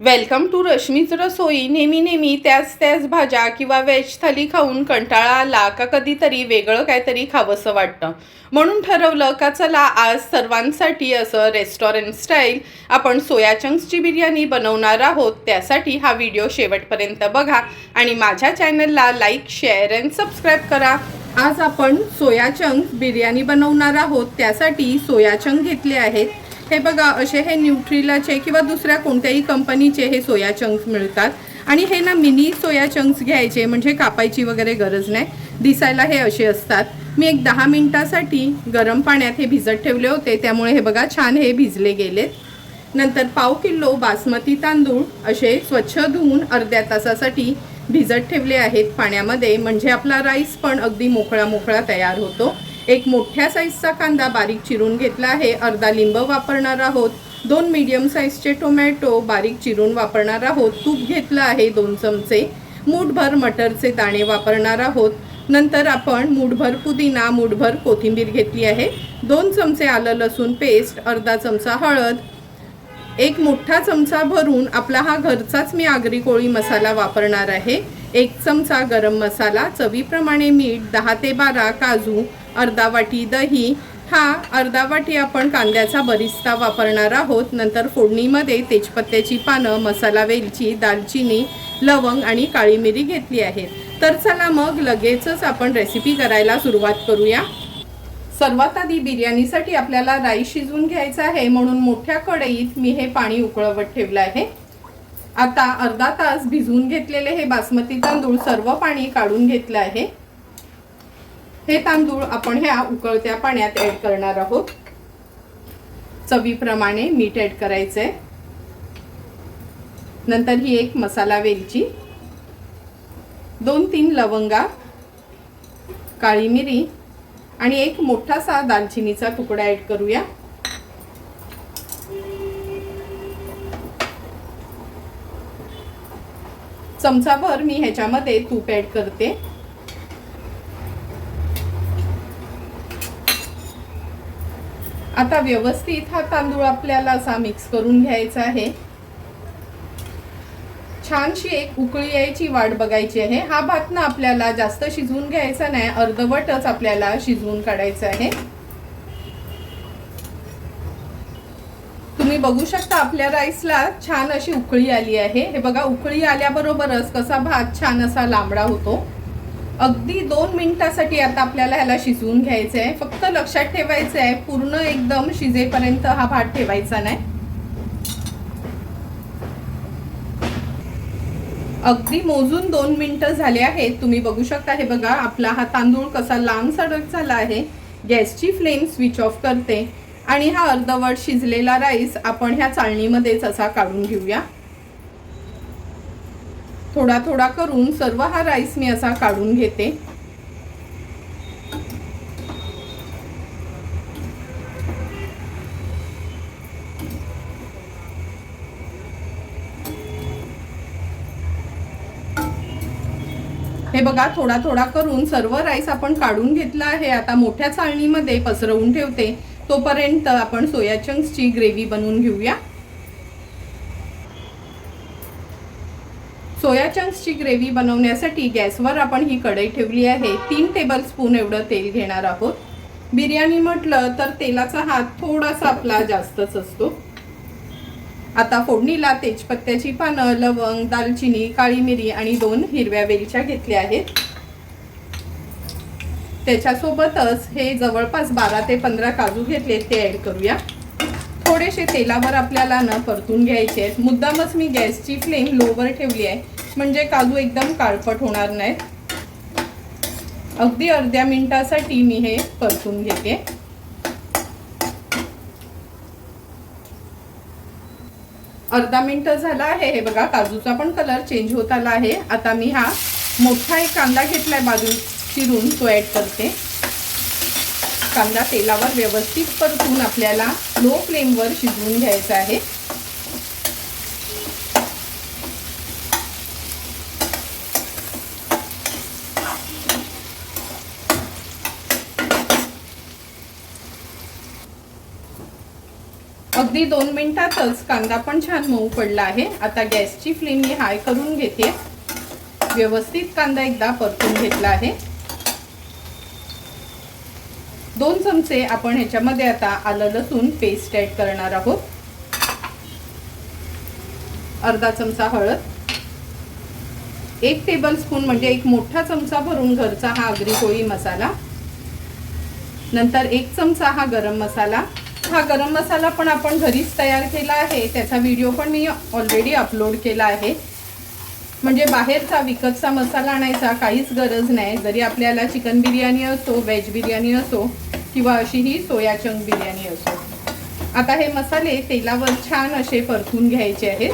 Welcome to रश्मीच रसोई। नेहमी त्याच भाज्या किंवा व्हेज थाली खाऊन कंटाळा आला का कधीतरी वेगळं काहीतरी खावंसं वाटतं, म्हणून ठरवलं का चला आज सर्वांसाठी असं रेस्टॉरंट स्टाईल आपण सोया चंक्सची बिर्याणी बनवणार आहोत। त्यासाठी हा व्हिडिओ शेवटपर्यंत बघा आणि माझ्या चॅनलला लाईक, शेअर अँड सबस्क्राईब करा। आज आपण सोया चंक्स बिर्याणी बनवणार आहोत। त्यासाठी सोया चंक घेतले आहेत। हे बघा, असे हे न्यूट्रिलाचे किंवा दुसऱ्या कोणत्याही कंपनीचे हे सोया चंक्स मिळतात आणि हे ना मिनी सोया चंक्स घ्यायचे, म्हणजे कापायची वगैरे गरज नाही। दिसायला हे असे असतात। मी एक 10 मिनिटासाठी गरम पाण्यात हे भिजत ठेवले होते, त्यामुळे हे बघा छान हे भिजले गेलेत। नंतर पाव किलो बासमती तांदूळ असे स्वच्छ धुवून अर्ध्या तासासाठी भिजत ठेवले आहेत पाण्यामध्ये, म्हणजे आपला राईस पण अगदी मोकळा तयार होतो। एक मोठ्या साईजचा कांदा बारीक चिरून घेतला आहे। अर्धा लिंब वापरणार आहोत। 2 मीडियम साईजचे टोमॅटो बारीक चिरून वापरणार आहोत। तूप घेतलं आहे 2 चमचे। मूठभर मटरचे दाणे वापरणार आहोत। नंतर आपण मूठभर पुदिना, मूठभर कोथिंबीर घेतली आहे। 2 चमचे आलं लसूण पेस्ट, अर्धा चमचा हळद, एक मोठा चमचा भरून आपला हा घरचाच मी आगरी कोळी मसाला वापरणार आहे। 1 चमचा गरम मसाला, चवीप्रमाणे मीठ, 10 ते 12 काजू, अर्धा वाटी दही, हा अर्धा वाटी आपण कांद्याचा बरिस्ता वापरणार आहोत। नंतर फोडणीमध्ये तेजपत्त्याची पानं, मसाला वेलची, दालचिनी, लवंग आणि काळी मिरी घेतली आहे। तर चला मग लगेचच आपण रेसिपी करायला सुरुवात करूया। सर्वात आधी बिर्याणीसाठी आपल्याला राईस शिजवून घ्यायचा आहे, म्हणून मोठ्या कढईत मी हे पाणी उकळवत ठेवलं आहे। आता अर्धा तास भिजवून घेतलेले हे बासमती तांदूळ सर्व पाणी काढून घेतलं आहे। हे तांदूळ आपण ह्या उकळत्या पाण्यात ऍड करणार आहोत। चवीप्रमाणे मीठ ऍड करायचंय। नंतर ही एक मसाला वेलची, 2-3 लवंगा, काळी मिरी आणि एक मोठासा दालचिनीचा तुकडा ऍड करूया। चमचाभर मी ह्याच्यामध्ये तूप ऍड करते। आता व्यवस्थित हा तांदूळ आपल्याला असा मिक्स करून घ्यायचा आहे। छानशी एक उकळी यायची वाट बघायची आहे। हा भात ना आपल्याला जास्त शिजवून घ्यायचा नाही, अर्धवटच आपल्याला शिजवून काढायचा आहे। तुम्ही बघू शकता आपल्या राईसला छान अशी उकळी आली आहे। हे बघा, उकळी आल्याबरोबरच कसा भात छान असा लांबडा होतो। अगदी 2 मिनिटासाठी आता आपल्याला ह्याला शिजवून घ्यायचं आहे। फक्त लक्षात ठेवायचं आहे, पूर्ण एकदम शिजेपर्यंत हा भात ठेवायचा नाही। अगदी मोजून 2 मिनिटं झाले आहेत। तुम्ही बघू शकता, हे बघा आपला हा तांदूळ कसा लांब सडक झाला आहे। गॅसची फ्लेम स्विच ऑफ करते आणि हा अर्धवट शिजलेला राईस आपण ह्या चाळणीमध्येच असा काढून घेऊया। थोडा करून सर्व हा राईस मी असा काढून घेते। हे बघा, थोडा करून सर्व राईस आपण काढून घेतला आहे। आता मोठ्या चाळणीमध्ये पसरवून ठेवते। तोपर्यंत आपण सोया चंक्सची ग्रेव्ही बनवून घेऊया। सोया चंक्सची ग्रेव्ही बनवण्यासाठी गॅसवर आपण ही कढई ठेवली आहे। 3 टेबलस्पून एवढं तेल घेणार आहोत। बिर्याणी म्हटलं तर तेलाचा हात थोडासा आपला जास्तच असतो। आता फोडणीला तेजपत्त्याची पानं, लवंग, दालचिनी, काळी मिरी आणि 2 हिरव्या वेलच्या घेतल्या आहेत। त्याच्यासोबतच हे जवळपास 12 ते 15 काजू घेतले, ते ऍड करूया। थोडेसे तेलावर आपल्याला न परतून घ्यायचे आहेत। मुद्दामच मी गॅसची फ्लेम लोवर ठेवली आहे, म्हणजे काजू एकदम काळपट होणार नाहीत। अगदी अर्ध्या मिनिटासाठी मी हे परतून घेते। अर्धा मिनिट झाला आहे। हे बघा, काजूचा पण कलर चेंज होत आला आहे। आता मी हा मोठा एक कांदा घेतलाय बाजूला चिरून, तो ऍड करते। कांदा तेलावर व्यवस्थित परतून आपल्याला लो फ्लेमवर शिजवून घ्यायचा आहे। अगदी 2 मिनिटातच कांदा पण छान मऊ पडला आहे. आता गॅसची फ्लेम मी हाय करून घेते. व्यवस्थित कांदा एकदा परतून घेतला आहे. 2 चमचे आपण ह्याच्यामध्ये आता आलं लसूण पेस्ट ऍड करणार आहोत. अर्धा चमचा हळद, 1 टेबलस्पून म्हणजे 1 मोठा चमचा भरून घरचा हा आगरी कोळी मसाला, नंतर 1 चमचा हा गरम मसाला. हा गरम मसाला पण आपण घरीच तयार केला आहे. त्याचा व्हिडिओ पण मी ऑलरेडी अपलोड केला आहे. म्हणजे बाहेरचा विकतचा मसाला आणायचा काहीच गरज नाही. जरी आपल्याला चिकन बिर्याणी असो, व्हेज बिर्याणी असो किंवा अशी ही सोया चंक बिर्याणी असो. आता हे मसाले तेलावर छान असे परतून घ्यायचे आहेत.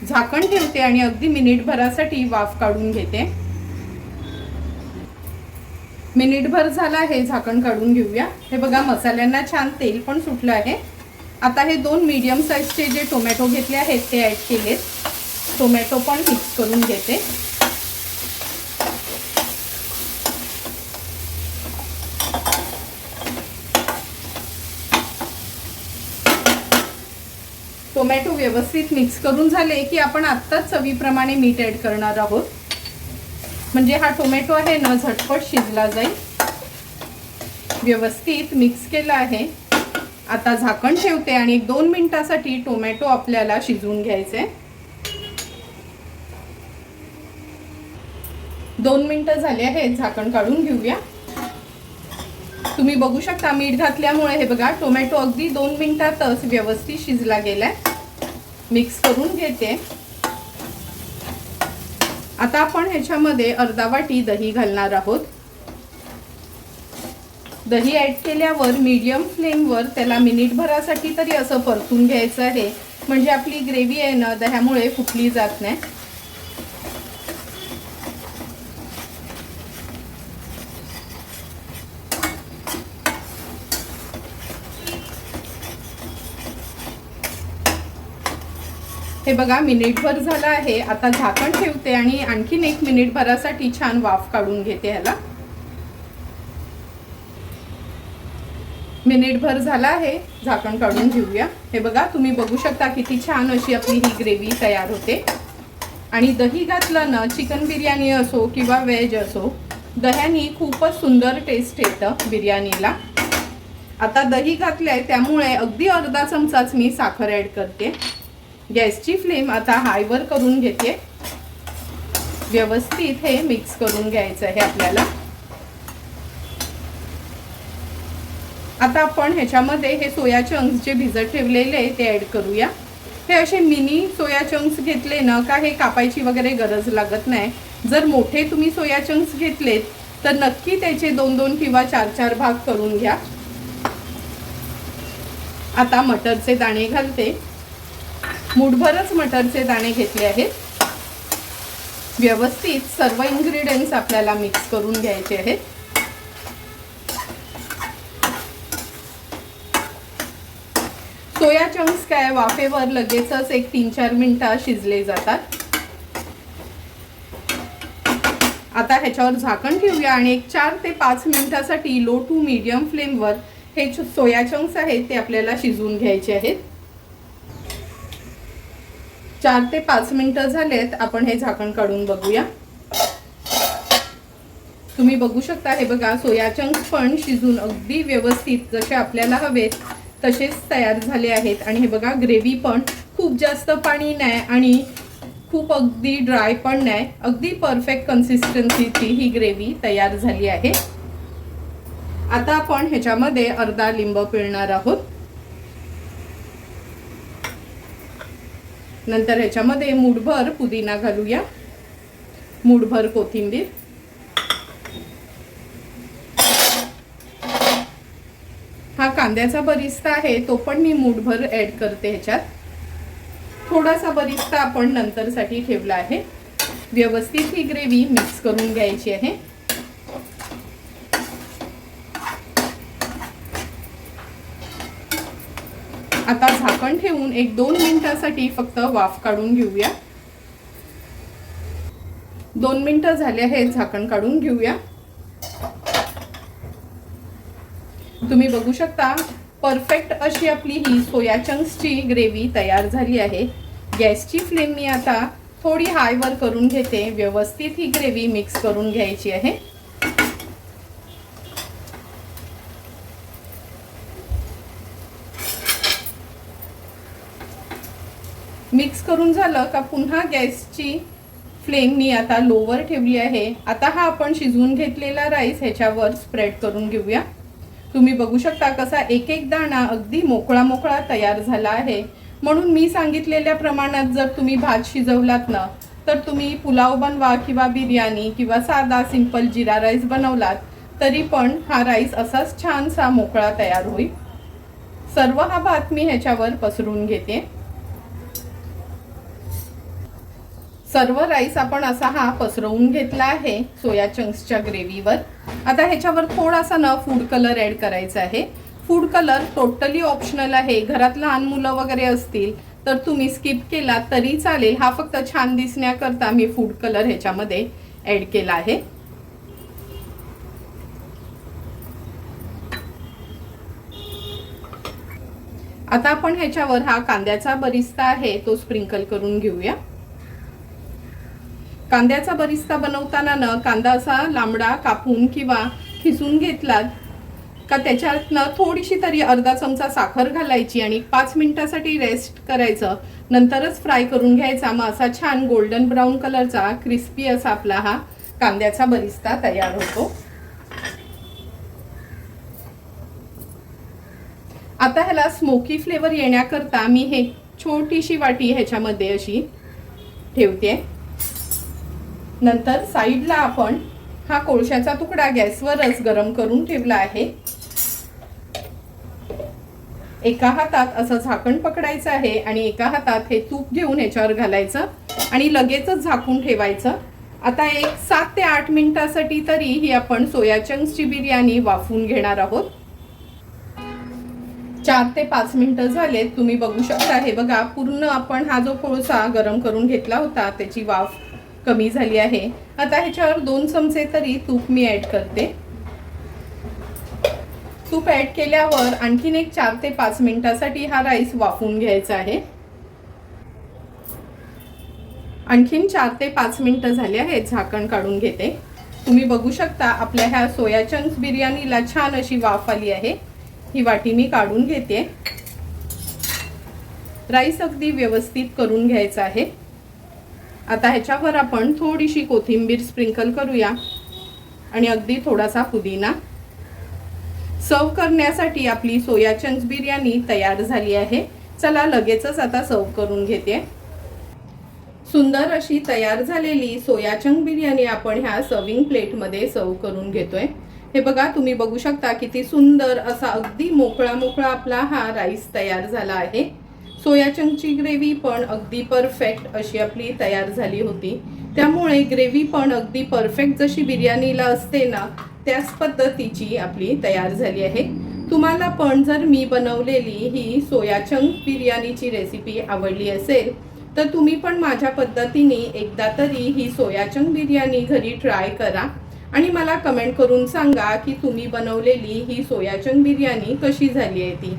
झाकण ठेवते आणि अगदी मिनिटभरासाठी वाफ काढून घेते. मिनिटभर झाला आहे, झाकण काढून घेऊया. हे बघा मसाल्यांना छान तेल पण सुटलं आहे. आता हे 2 मीडियम साईजचे जे टोमॅटो घेतले आहेत ते ॲड केलेत. टोमॅटो पण मिक्स करून घेते. टोमॅटो व्यवस्थित मिक्स करून झाले की आपण आत्ताच चवीप्रमाणे मीठ ॲड करणार आहोत. म्हणजे हा टोमॅटो आहे ना झटपट शिजला जाईल. व्यवस्थित मिक्स केला आहे. आता झाकण ठेवते आणि 2 मिनिटासाठी टोमॅटो आपल्याला शिजवून घ्यायचे. 2 मिनिटं झाले आहेत, झाकण काढून घेऊया. तुम्ही बघू शकता मीठ घातल्यामुळे हे बघा टोमॅटो अगदी 2 मिनिटातच व्यवस्थित शिजला गेलाय. मिक्स करून घेते. आता आपण ह्याच्यामध्ये अर्धा वाटी दही घालणार आहोत. दही ॲड केल्यावर मीडियम फ्लेमवर त्याला मिनिटभरासाठी तरी असं परतून घ्यायचं आहे. म्हणजे आपली ग्रेव्ही आहे ना दह्यामुळे फुटली जात नाही. हे बघा मिनिटभर झालं आहे. आता झाकण ठेवते आणि आणखीन 1 मिनिटभरासाठी छान वाफ काढून घेते. ह्याला मिनिटभर झाला आहे, झाकण काढून घेऊया. हे बघा तुम्ही बघू शकता किती छान अशी आपली ही ग्रेव्ही तयार होते. आणि दही घातलं ना चिकन बिर्याणी असो किंवा व्हेज असो, दह्यानी खूपच सुंदर टेस्ट येतं बिर्याणीला. आता दही घातलंय त्यामुळे अगदी अर्धा चमचाच मी साखर ॲड करते. गॅसची फ्लेम आता हायवर करून घेते. व्यवस्थित हे मिक्स करून घ्यायचं आहे आपल्याला. आता आपण ह्याच्यामध्ये हे सोया चंक्स जे भिजत ठेवलेले ते ॲड करूया. हे असे मिनी सोया चंक्स घेतले ना का हे कापायची वगैरे गरज लागत नाही. जर मोठे तुम्ही सोया चंक्स घेतलेत तर नक्की त्याचे 2-2 किंवा 4-4 भाग करून घ्या. आता मटरचे दाणे घालते. मुठभरच मटरचे दाणे घेतले आहेत. व्यवस्थित सर्व इन्ग्रेडियंट्स आपल्याला मिक्स करून घ्यायचे आहेत. सोया चंक्स काय वाफेवर लगेचच 1-3-4 मिनिटं शिजले जातात. आता ह्याच्यावर झाकण ठेवूया आणि 4 ते 5 मिनिटासाठी लो टू मीडियम फ्लेमवर हे सोया चंक्स आहेत ते आपल्याला शिजवून घ्यायचे आहेत. 4 ते 5 मिनिटं झालेत. आपण हे झाकण काढून बघूया. तुम्ही बघू शकता हे बघा सोया चंक्स पण शिजून अगदी व्यवस्थित जसे आपल्याला हवेत तसेच तयार झाले आहेत. आणि हे बघा ग्रेव्ही पण खूप जास्त पाणी नाही आणि खूप अगदी ड्राय पण नाही. अगदी परफेक्ट कन्सिस्टन्सीची ही ग्रेव्ही तयार झाली आहे. आता आपण ह्याच्यामध्ये अर्धा लिंब पिळणार आहोत. नंतर ह्याच्यामध्ये मूठभर पुदिना घालूया, मूठभर कोथिंबीर, हा कांद्याचा बरिस्ता आहे तो पण मी मूठभर ॲड करते ह्याच्यात. थोडासा बरिस्ता आपण नंतरसाठी ठेवला आहे. व्यवस्थित ही ग्रेव्ही मिक्स करून घ्यायची आहे. आता झाकण ठेवून 1-2 मिनिटासाठी फक्त वाफ काढून घेऊया. 2 मिनिटं झाले आहेत, झाकण काढून घेऊया. तुम्ही बघू शकता परफेक्ट अशी आपली ही सोया चंक्सची ग्रेव्ही तयार झाली आहे. गॅसची फ्लेम मी आता थोडी हायवर करून घेते. व्यवस्थित ही ग्रेव्ही मिक्स करून घ्यायची आहे. मिक्स करून झालं का पुन्हा गॅसची फ्लेम मी आता लोवर ठेवली आहे. आता हा आपण शिजवून घेतलेला राईस ह्याच्यावर स्प्रेड करून घेऊया. तुम्ही बघू शकता कसा एक एक दाणा अगदी मोकळा मोकळा तयार झाला आहे. म्हणून मी सांगितलेल्या प्रमाणात जर तुम्ही भात शिजवलात ना तर तुम्ही पुलाव बनवा किंवा बिर्याणी किंवा साधा सिंपल जिरा राईस बनवलात तरी पण हा राईस असाच छानसा मोकळा तयार होईल. सर्व हा भात मी ह्याच्यावर पसरून घेते. सर्व राईस आपण असा हा पसरवून घेतला आहे सोया चंक्सच्या ग्रेव्हीवर. आता ह्याच्यावर थोडासा ना फूड कलर ॲड करायचा आहे. फूड कलर टोटली ऑप्शनल आहे. घरात लहान मुलं वगैरे असतील तर तुम्ही स्किप केला तरी चालेल. हा फक्त छान दिसण्याकरता मी फूड कलर ह्याच्यामध्ये ॲड केला आहे. आता आपण ह्याच्यावर हा कांद्याचा बरिस्ता आहे तो स्प्रिंकल करून घेऊया. कांद्याचा बरिस्ता बनवताना ना कांदा असा लांबडा कापून किंवा खिसून घेतलात का त्याच्यातनं थोडीशी तरी अर्धा चमचा साखर घालायची आणि 5 मिनिटासाठी रेस्ट करायचं. नंतरच फ्राय करून घ्यायचा. मग असा छान गोल्डन ब्राऊन कलरचा क्रिस्पी असा आपला हा कांद्याचा बरिस्ता तयार होतो. आता ह्याला स्मोकी फ्लेवर येण्याकरता मी हे छोटीशी वाटी ह्याच्यामध्ये अशी ठेवते. नंतर साईडला आपण हा कोळशाचा तुकडा गॅसवरच गरम करून ठेवला आहे. एका हातात असं झाकण पकडायचं आहे आणि एका हातात हे तूप घेऊन ह्याच्यावर घालायचं आणि लगेचच झाकून ठेवायचं. आता एक 7 ते 8 मिनिटासाठी तरी ही आपण सोया चंक्सची बिर्याणी वाफवून घेणार आहोत. 4 ते 5 मिनिटं झालेत. तुम्ही बघू शकता हे बघा पूर्ण आपण हा जो कोळसा गरम करून घेतला होता त्याची वाफ कमी झाली आहे. आता ह्याच्यावर 2 चमचे तरी तूप मी ॲड करते. तूप ॲड केल्यावर आणखीन एक 4 ते 5 मिनिटासाठी हा राईस वाफवून घ्यायचा आहे. आणखीन 4 ते 5 मिनिटं झाले आहेत. झाकण काढून घेते. तुम्ही बघू शकता आपल्या ह्या सोया चंक्स बिर्याणीला छान अशी वाफ आली आहे. ही वाटी मी काढून घेते. राईस अगदी व्यवस्थित करून घ्यायचा आहे. आता ह्याच्यावर आपण थोडीशी कोथिंबीर स्प्रिंकल करूया आणि अगदी थोडासा पुदिना. सर्व करण्यासाठी आपली सोया चंक्स बिर्याणी तयार झाली आहे. चला लगेचच आता सर्व करून घेते. सुंदर अशी तयार झालेली सोया चंक्स बिर्याणी आपण ह्या सर्विंग प्लेटमध्ये सर्व करून घेतोय. हे बघा तुम्ही बघू शकता किती सुंदर असा अगदी मोकळा मोकळा आपला हा राईस तयार झाला आहे. सोया चंक्सची ग्रेव्ही पण अगदी परफेक्ट अशी आपली तयार झाली होती. त्यामुळे ग्रेव्ही पण अगदी परफेक्ट जशी बिर्याणीला असते ना त्याच पद्धतीची आपली तयार झाली आहे. तुम्हाला पण जर मी बनवलेली ही सोया चंक्स बिर्याणीची रेसिपी आवडली असेल तर तुम्ही पण माझ्या पद्धतीने एकदा तरी ही सोया चंक्स बिर्याणी घरी ट्राय करा आणि मला कमेंट करून सांगा की तुम्ही बनवलेली ही सोया चंक्स बिर्याणी कशी झाली आहे ती.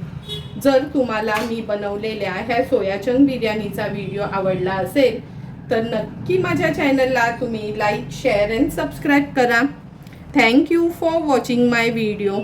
जर तुम्हाला मी बनवलेल्या ह्या सोया चंक्स बिर्याणीचा व्हिडिओ आवडला असेल तर नक्की माझ्या चॅनलला तुम्ही लाईक, शेअर अँड सबस्क्राईब करा. Thank you for watching my video.